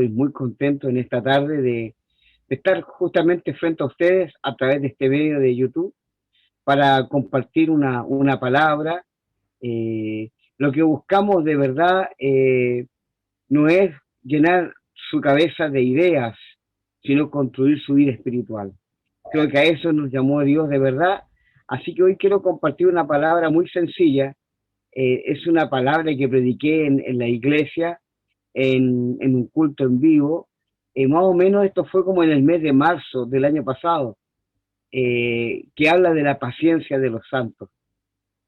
estoy muy contento en esta tarde de estar justamente frente a ustedes a través de este medio de YouTube para compartir una palabra. Eh, lo que buscamos de verdad no es llenar su cabeza de ideas, sino construir su vida espiritual. Creo que a eso nos llamó Dios de verdad. Así que hoy quiero compartir una palabra muy sencilla. Es una palabra que prediqué en la iglesia, en un culto en vivo. Más o menos esto fue como en el mes de marzo del año pasado, que habla de la paciencia de los santos.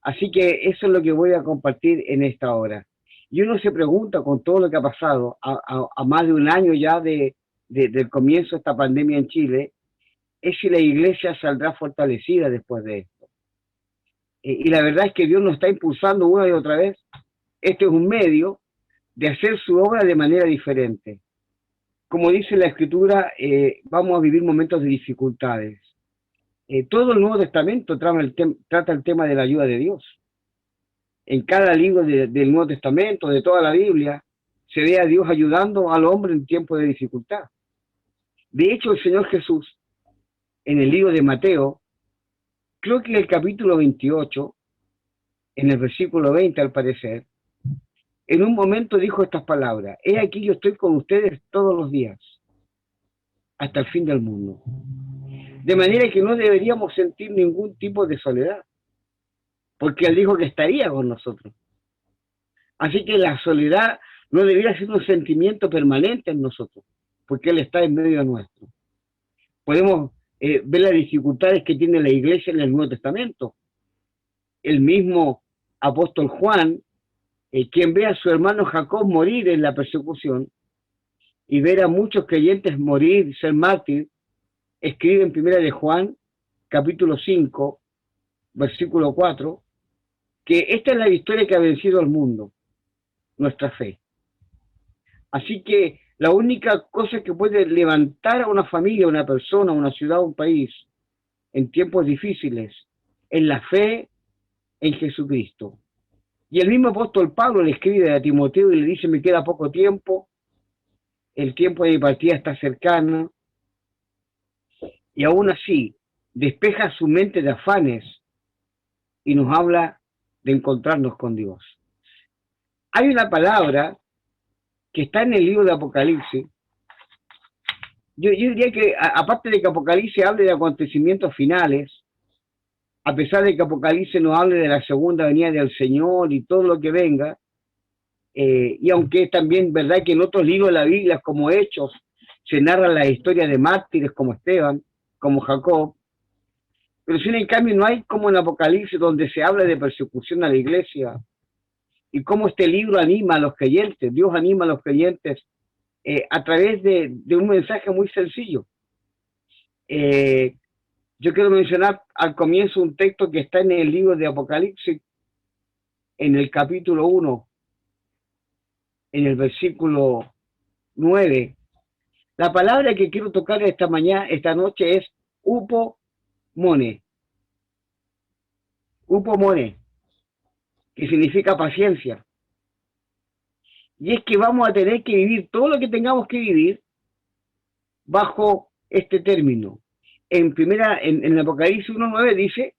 Así que eso es lo que voy a compartir en esta hora. Y uno se pregunta con todo lo que ha pasado, a más de un año ya del comienzo de esta pandemia en Chile, es si la iglesia saldrá fortalecida después de esto. Y la verdad es que Dios nos está impulsando una y otra vez. Este es un medio de hacer su obra de manera diferente. Como dice la Escritura, vamos a vivir momentos de dificultades. Todo el Nuevo Testamento trata el tema de la ayuda de Dios. En cada libro del Nuevo Testamento, de toda la Biblia, se ve a Dios ayudando al hombre en tiempos de dificultad. De hecho, el Señor Jesús, en el libro de Mateo, creo que en el capítulo 28, en el versículo 20 al parecer, en un momento dijo estas palabras: he aquí yo estoy con ustedes todos los días, hasta el fin del mundo. De manera que no deberíamos sentir ningún tipo de soledad, porque Él dijo que estaría con nosotros. Así que la soledad no debería ser un sentimiento permanente en nosotros, porque Él está en medio nuestro. Podemos ver las dificultades que tiene la iglesia en el Nuevo Testamento. El mismo apóstol Juan, quien ve a su hermano Jacob morir en la persecución y ver a muchos creyentes morir, ser mártir, escribe en Primera de Juan, capítulo 5, versículo 4, que esta es la victoria que ha vencido al mundo, nuestra fe. Así que la única cosa que puede levantar a una familia, a una persona, a una ciudad, a un país, en tiempos difíciles, es la fe en Jesucristo. Y el mismo apóstol Pablo le escribe a Timoteo y le dice: me queda poco tiempo, el tiempo de mi partida está cercano, y aún así despeja su mente de afanes y nos habla de encontrarnos con Dios. Hay una palabra que está en el libro de Apocalipsis. Yo diría que, aparte de que Apocalipsis hable de acontecimientos finales, a pesar de que Apocalipsis nos hable de la segunda venida del Señor y todo lo que venga, y aunque es también verdad que en otros libros de la Biblia, como Hechos, se narra la historia de mártires como Esteban, como Jacob, pero sin en cambio no hay como en Apocalipsis, donde se habla de persecución a la iglesia y cómo este libro anima a los creyentes. Dios anima a los creyentes a través de un mensaje muy sencillo. Yo quiero mencionar al comienzo un texto que está en el libro de Apocalipsis, en el capítulo 1, en el versículo 9. La palabra que quiero tocar esta noche es upomone. Upomone, que significa paciencia. Y es que vamos a tener que vivir todo lo que tengamos que vivir bajo este término. En Apocalipsis 1:9 dice: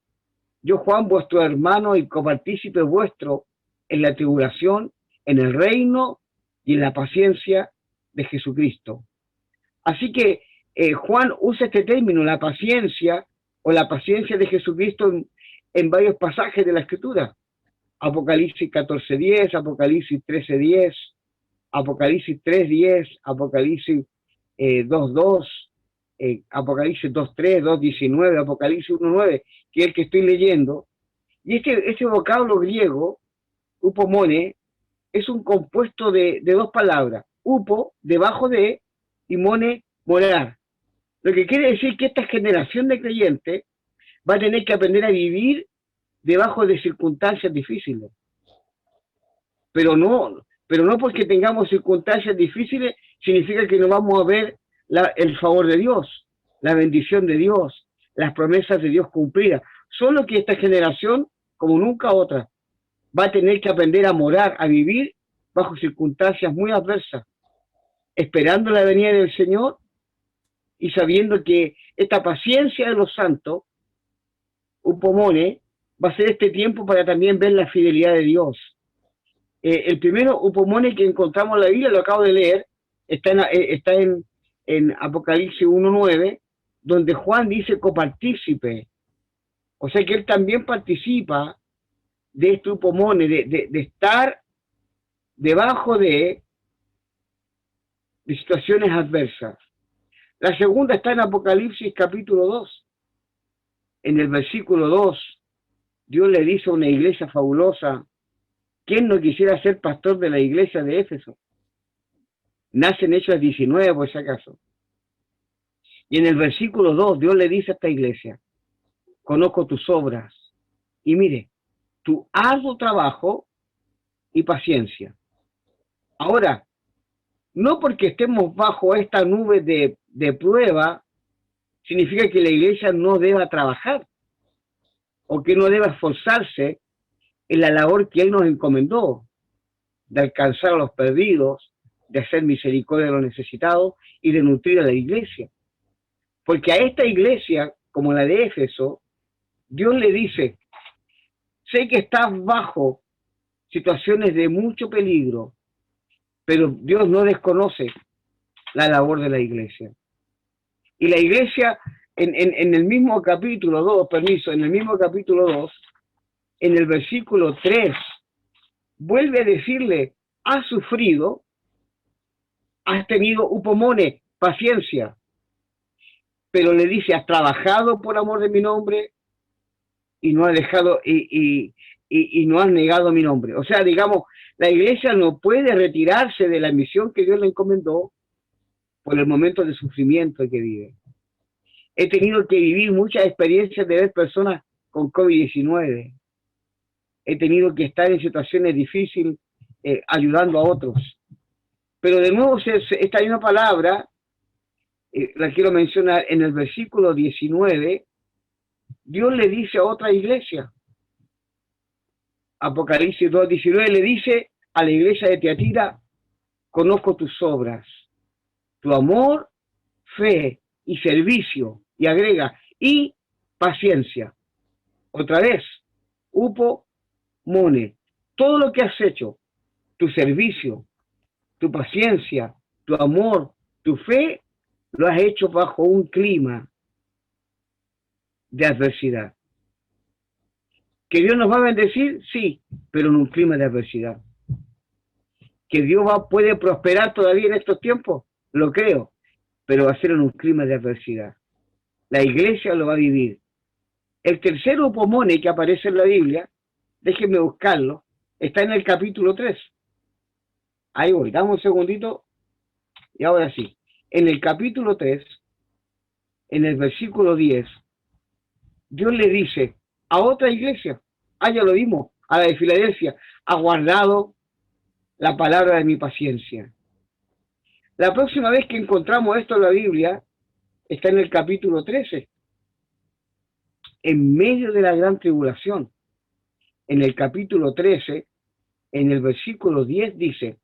yo, Juan, vuestro hermano y copartícipe vuestro en la tribulación, en el reino y en la paciencia de Jesucristo. Así que Juan usa este término, la paciencia o la paciencia de Jesucristo, en varios pasajes de la Escritura. Apocalipsis 14:10, Apocalipsis 13:10, Apocalipsis 3:10, Apocalipsis 2:2, Apocalipsis 2:3, 2:19, Apocalipsis 1:9, que es el que estoy leyendo. Y este vocablo griego, upomone, es un compuesto de dos palabras: upo, debajo de, y mone, morar. Lo que quiere decir que esta generación de creyentes va a tener que aprender a vivir debajo de circunstancias difíciles. Pero no porque tengamos circunstancias difíciles significa que no vamos a ver el favor de Dios, la bendición de Dios, las promesas de Dios cumplidas. Solo que esta generación, como nunca otra, va a tener que aprender a morar, a vivir bajo circunstancias muy adversas. esperando la venida del Señor y sabiendo que esta paciencia de los santos, upomone, va a ser este tiempo para también ver la fidelidad de Dios. El primero upomone que encontramos en la Biblia, lo acabo de leer, está en Apocalipsis 1.9, donde Juan dice copartícipe, o sea que él también participa de este upomone, de estar debajo de situaciones adversas. La segunda está en Apocalipsis capítulo 2. En el versículo 2, Dios le dice a una iglesia fabulosa, ¿quién no quisiera ser pastor de la iglesia de Éfeso? Nace en Hechos 19, por si acaso. Y en el versículo 2, Dios le dice a esta iglesia, conozco tus obras, y mire, tu arduo trabajo y paciencia. Ahora, no porque estemos bajo esta nube de prueba, significa que la iglesia no deba trabajar o que no deba esforzarse en la labor que Él nos encomendó, de alcanzar a los perdidos, de hacer misericordia a los necesitados y de nutrir a la iglesia. Porque a esta iglesia, como la de Éfeso, Dios le dice, sé que estás bajo situaciones de mucho peligro, pero Dios no desconoce la labor de la iglesia. Y la iglesia, en el mismo capítulo 2, en el mismo capítulo 2, en el versículo 3, vuelve a decirle, has sufrido, has tenido upomone, paciencia, pero le dice, has trabajado por amor de mi nombre y no has dejado y no has negado mi nombre. O sea, digamos, la iglesia no puede retirarse de la misión que Dios le encomendó por el momento de sufrimiento que vive. He tenido que vivir muchas experiencias de ver personas con COVID-19. He tenido que estar en situaciones difíciles ayudando a otros. Pero de nuevo, esta misma palabra, la quiero mencionar, en el versículo 19, Dios le dice a otra iglesia, Apocalipsis 2:19, le dice a la iglesia de Tiatira, conozco tus obras, tu amor, fe y servicio, y agrega, y paciencia. Otra vez, upomone, todo lo que has hecho, tu servicio, tu paciencia, tu amor, tu fe, lo has hecho bajo un clima de adversidad. ¿Que Dios nos va a bendecir? Sí, pero en un clima de adversidad. ¿Que Dios puede prosperar todavía en estos tiempos? Lo creo, pero va a ser en un clima de adversidad. La iglesia lo va a vivir. El tercer upomone que aparece en la Biblia, déjenme buscarlo, está en el capítulo 3. Ahí voy, dame un segundito y ahora sí. En el capítulo 3, en el versículo 10, Dios le dice a otra iglesia, ya lo vimos, a la de Filadelfia, ha guardado la palabra de mi paciencia. La próxima vez que encontramos esto en la Biblia, está en el capítulo 13, en medio de la gran tribulación. En el capítulo 13, en el versículo 10 dice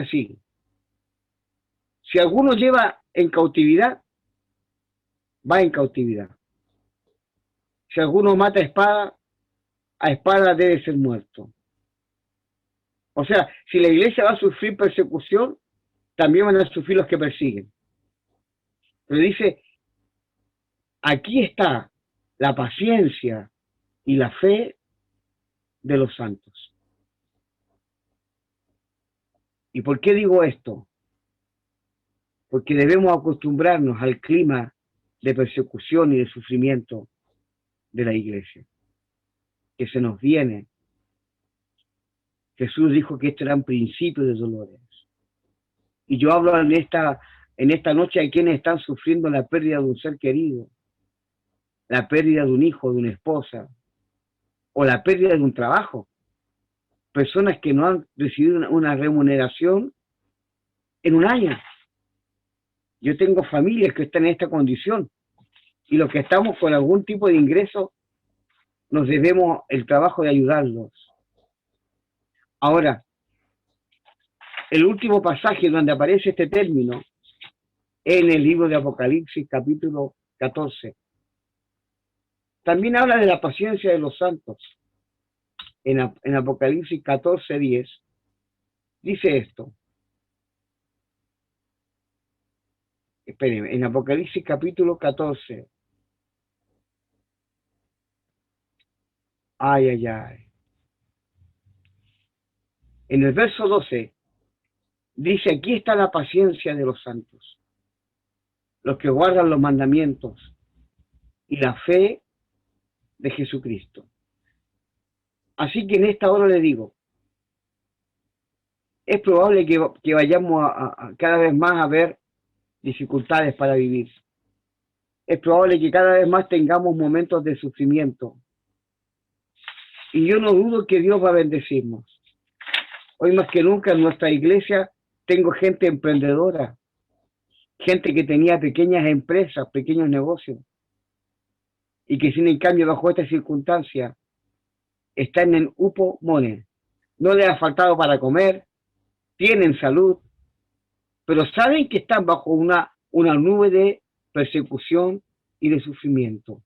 así, si alguno lleva en cautividad, va en cautividad. Si alguno mata a espada debe ser muerto. O sea, si la iglesia va a sufrir persecución, también van a sufrir los que persiguen. Pero dice, aquí está la paciencia y la fe de los santos. ¿Y por qué digo esto? Porque debemos acostumbrarnos al clima de persecución y de sufrimiento de la iglesia, que se nos viene. Jesús dijo que esto era un principio de dolores. Y yo hablo en esta noche a quienes están sufriendo la pérdida de un ser querido, la pérdida de un hijo, de una esposa, o la pérdida de un trabajo. Personas que no han recibido una remuneración en un año. Yo tengo familias que están en esta condición y los que estamos con algún tipo de ingreso nos debemos el trabajo de ayudarlos. Ahora, el último pasaje donde aparece este término en el libro de Apocalipsis, capítulo 14. También habla de la paciencia de los santos. En Apocalipsis 14:10 dice esto. Espérenme, en Apocalipsis capítulo 14. Ay, ay, ay. En el verso 12 dice, aquí está la paciencia de los santos, los que guardan los mandamientos y la fe de Jesucristo. Así que en esta hora le digo, es probable que vayamos a cada vez más a ver dificultades para vivir. Es probable que cada vez más tengamos momentos de sufrimiento. Y yo no dudo que Dios va a bendecirnos. Hoy más que nunca en nuestra iglesia tengo gente emprendedora, gente que tenía pequeñas empresas, pequeños negocios, y que sin en cambio bajo esta circunstancia están en Upo Mone. No les ha faltado para comer, tienen salud, pero saben que están bajo una nube de persecución y de sufrimiento.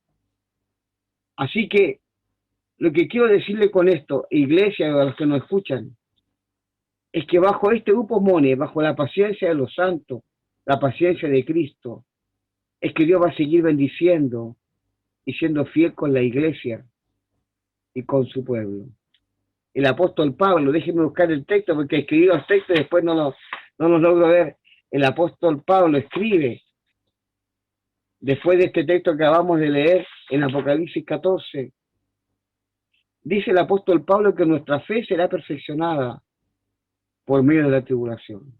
Así que lo que quiero decirle con esto, iglesia, a los que nos escuchan, es que bajo este Upo Mone, bajo la paciencia de los santos, la paciencia de Cristo, es que Dios va a seguir bendiciendo y siendo fiel con la iglesia y con su pueblo. El apóstol Pablo, déjenme buscar el texto porque escribí los textos y después no los logro ver. El apóstol Pablo escribe, después de este texto que acabamos de leer en Apocalipsis 14, dice el apóstol Pablo que nuestra fe será perfeccionada por medio de la tribulación.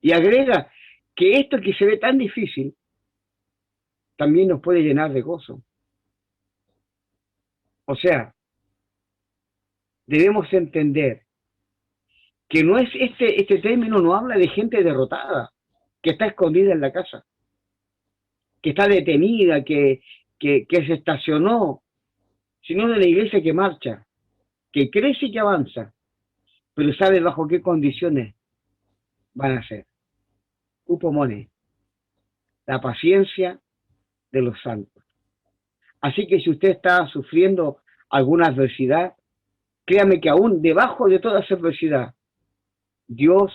Y agrega que esto que se ve tan difícil también nos puede llenar de gozo. O sea, debemos entender que no es este término no habla de gente derrotada, que está escondida en la casa, que está detenida, que se estacionó, sino de la iglesia que marcha, que crece y que avanza, pero sabe bajo qué condiciones van a ser. Upomone, la paciencia de los santos. Así que si usted está sufriendo alguna adversidad, créame que aún debajo de toda esa adversidad, Dios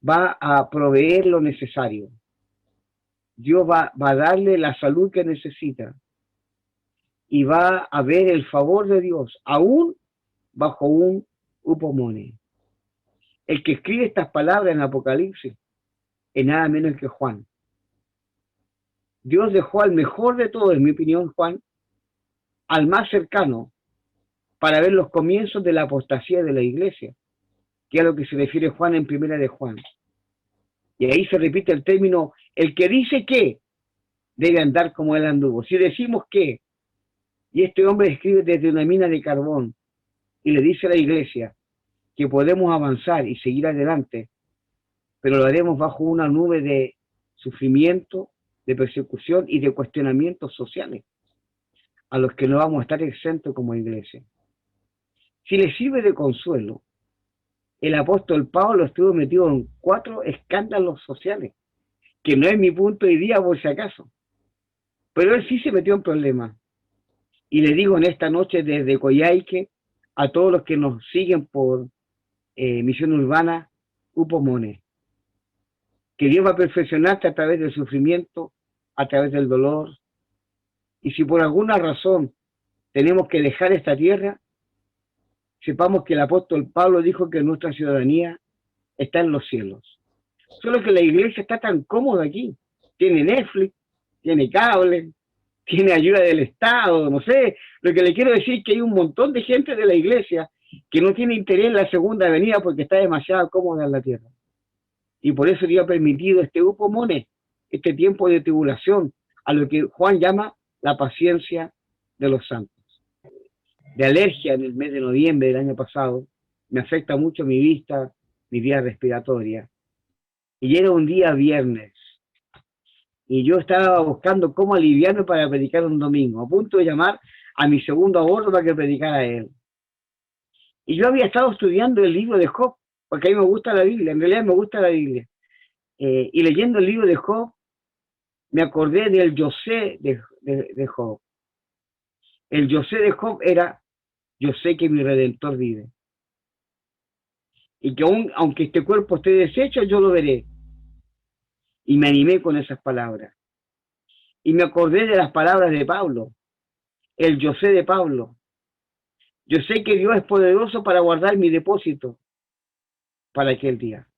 va a proveer lo necesario. Dios va a darle la salud que necesita. Y va a ver el favor de Dios, aún bajo un upomone. El que escribe estas palabras en Apocalipsis es nada menos que Juan. Dios dejó al mejor de todos, en mi opinión, Juan, al más cercano, para ver los comienzos de la apostasía de la iglesia, que es a lo que se refiere Juan en Primera de Juan. Y ahí se repite el término, el que dice que debe andar como él anduvo. Si decimos que, y este hombre escribe desde una mina de carbón, y le dice a la iglesia que podemos avanzar y seguir adelante, pero lo haremos bajo una nube de sufrimiento, de persecución y de cuestionamientos sociales, a los que no vamos a estar exentos como iglesia. Si les sirve de consuelo, el apóstol Pablo estuvo metido en 4 escándalos sociales, que no es mi punto de día por si acaso, pero él sí se metió en problemas. Y le digo en esta noche desde Coyhaique a todos los que nos siguen por Misión Urbana, Upomone, que Dios va a perfeccionarte a través del sufrimiento, a través del dolor. Y si por alguna razón tenemos que dejar esta tierra, sepamos que el apóstol Pablo dijo que nuestra ciudadanía está en los cielos. Solo que la iglesia está tan cómoda aquí. Tiene Netflix, tiene cable, tiene ayuda del Estado, no sé. Lo que le quiero decir es que hay un montón de gente de la iglesia que no tiene interés en la segunda venida porque está demasiado cómoda en la tierra. Y por eso Dios ha permitido este upomone, este tiempo de tribulación, a lo que Juan llama la paciencia de los santos. De alergia en el mes de noviembre del año pasado, me afecta mucho mi vista, mi vía respiratoria. Y era un día viernes. Y yo estaba buscando cómo aliviarme para predicar un domingo, a punto de llamar a mi segundo a bordo para que predicara él. Y yo había estado estudiando el libro de Job, porque a mí me gusta la Biblia, en realidad me gusta la Biblia. Y leyendo el libro de Job, me acordé del yo sé de Job. El yo sé de Job era, yo sé que mi Redentor vive. Y que aunque este cuerpo esté deshecho, yo lo veré. Y me animé con esas palabras. Y me acordé de las palabras de Pablo, el yo sé de Pablo. Yo sé que Dios es poderoso para guardar mi depósito para aquel día.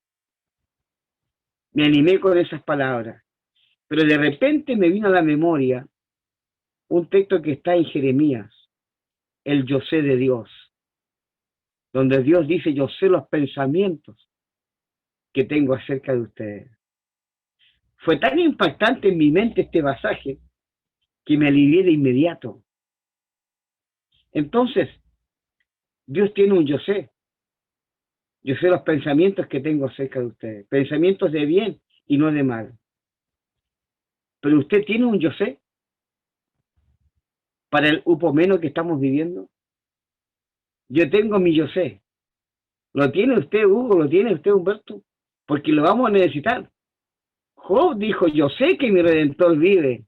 Me animé con esas palabras. Pero de repente me vino a la memoria un texto que está en Jeremías, el yo sé de Dios, donde Dios dice, yo sé los pensamientos que tengo acerca de ustedes. Fue tan impactante en mi mente este pasaje que me alivié de inmediato. Entonces, Dios tiene un yo sé. Yo sé los pensamientos que tengo acerca de ustedes, pensamientos de bien y no de mal. Pero usted tiene un yo sé para el upomeno que estamos viviendo. Yo tengo mi yo sé. ¿Lo tiene usted, Hugo? ¿Lo tiene usted, Humberto? Porque lo vamos a necesitar. Job dijo, yo sé que mi Redentor vive.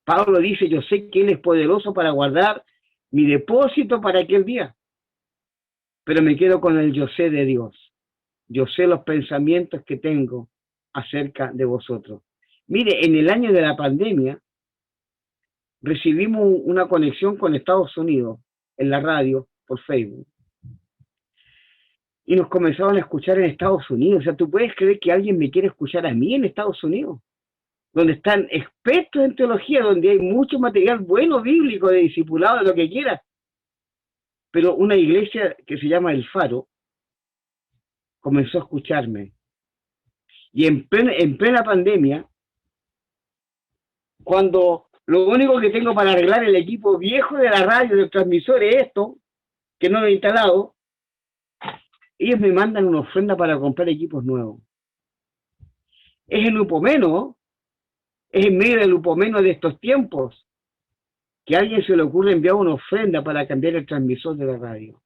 Pablo dice, yo sé que Él es poderoso para guardar mi depósito para aquel día. Pero me quedo con el yo sé de Dios. Yo sé los pensamientos que tengo acerca de vosotros. Mire, en el año de la pandemia recibimos una conexión con Estados Unidos en la radio por Facebook. Y nos comenzaron a escuchar en Estados Unidos. O sea, ¿tú puedes creer que alguien me quiere escuchar a mí en Estados Unidos? Donde están expertos en teología, donde hay mucho material bueno bíblico, de discipulado, de lo que quieras. Pero una iglesia que se llama El Faro comenzó a escucharme. Y en plena pandemia, cuando lo único que tengo para arreglar el equipo viejo de la radio, del transmisor, es esto, que no lo he instalado, ellos me mandan una ofrenda para comprar equipos nuevos. Es el upomeno, es en medio del upomeno de estos tiempos, que a alguien se le ocurre enviar una ofrenda para cambiar el transmisor de la radio.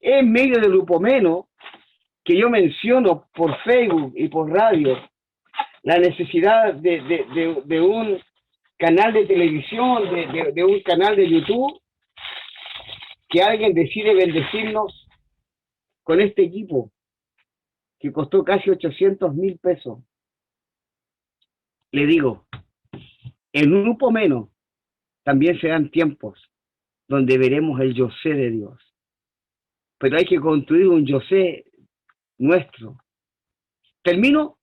Es en medio del upomeno que yo menciono por Facebook y por radio la necesidad de un canal de televisión, de un canal de YouTube, que alguien decide bendecirnos con este equipo que costó casi 800,000 pesos. Le digo, en un grupo menos también serán tiempos donde veremos el yo sé de Dios. Pero hay que construir un yo sé nuestro. Termino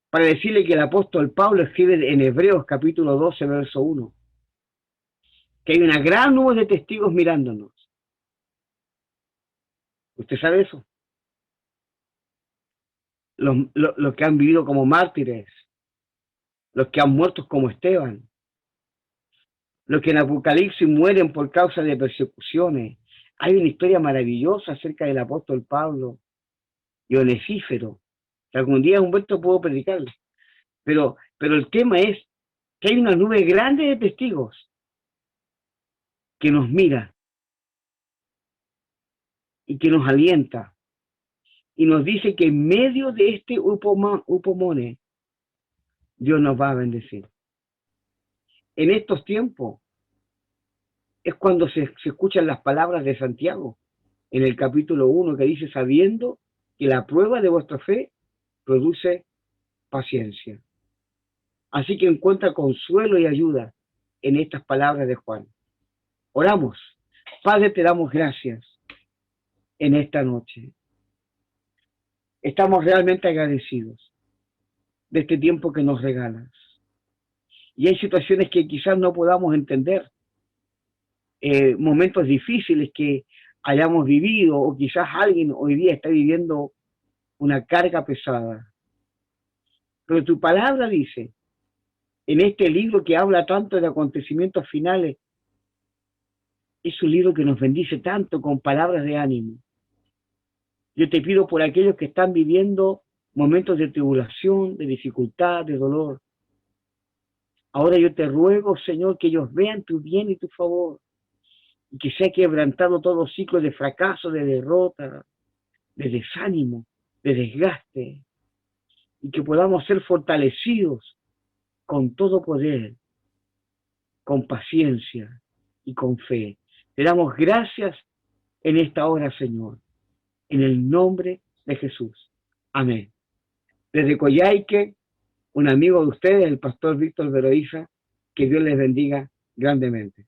para decirle que el apóstol Pablo escribe en Hebreos capítulo 12, verso 1, que hay una gran nube de testigos mirándonos. ¿Usted sabe eso? Los que han vivido como mártires, los que han muerto como Esteban, los que en Apocalipsis mueren por causa de persecuciones. Hay una historia maravillosa acerca del apóstol Pablo y Onesífero, que algún día Humberto puedo predicarle. Pero el tema es que hay una nube grande de testigos que nos mira y que nos alienta y nos dice que en medio de este upomone Dios nos va a bendecir. En estos tiempos es cuando se escuchan las palabras de Santiago en el capítulo 1 que dice, sabiendo que la prueba de vuestra fe produce paciencia. Así que encuentra consuelo y ayuda en estas palabras de Juan. Oramos. Padre, te damos gracias en esta noche. Estamos realmente agradecidos de este tiempo que nos regalas. Y hay situaciones que quizás no podamos entender, momentos difíciles que hayamos vivido, o quizás alguien hoy día está viviendo una carga pesada. Pero tu palabra dice, en este libro que habla tanto de acontecimientos finales, es un libro que nos bendice tanto con palabras de ánimo. Yo te pido por aquellos que están viviendo momentos de tribulación, de dificultad, de dolor. Ahora yo te ruego, Señor, que ellos vean tu bien y tu favor, y que sea quebrantado todo ciclo de fracaso, de derrota, de desánimo, de desgaste, y que podamos ser fortalecidos con todo poder, con paciencia y con fe. Te damos gracias en esta hora, Señor, en el nombre de Jesús. Amén. Desde Coyhaique, un amigo de ustedes, el pastor Víctor Veroiza, que Dios les bendiga grandemente.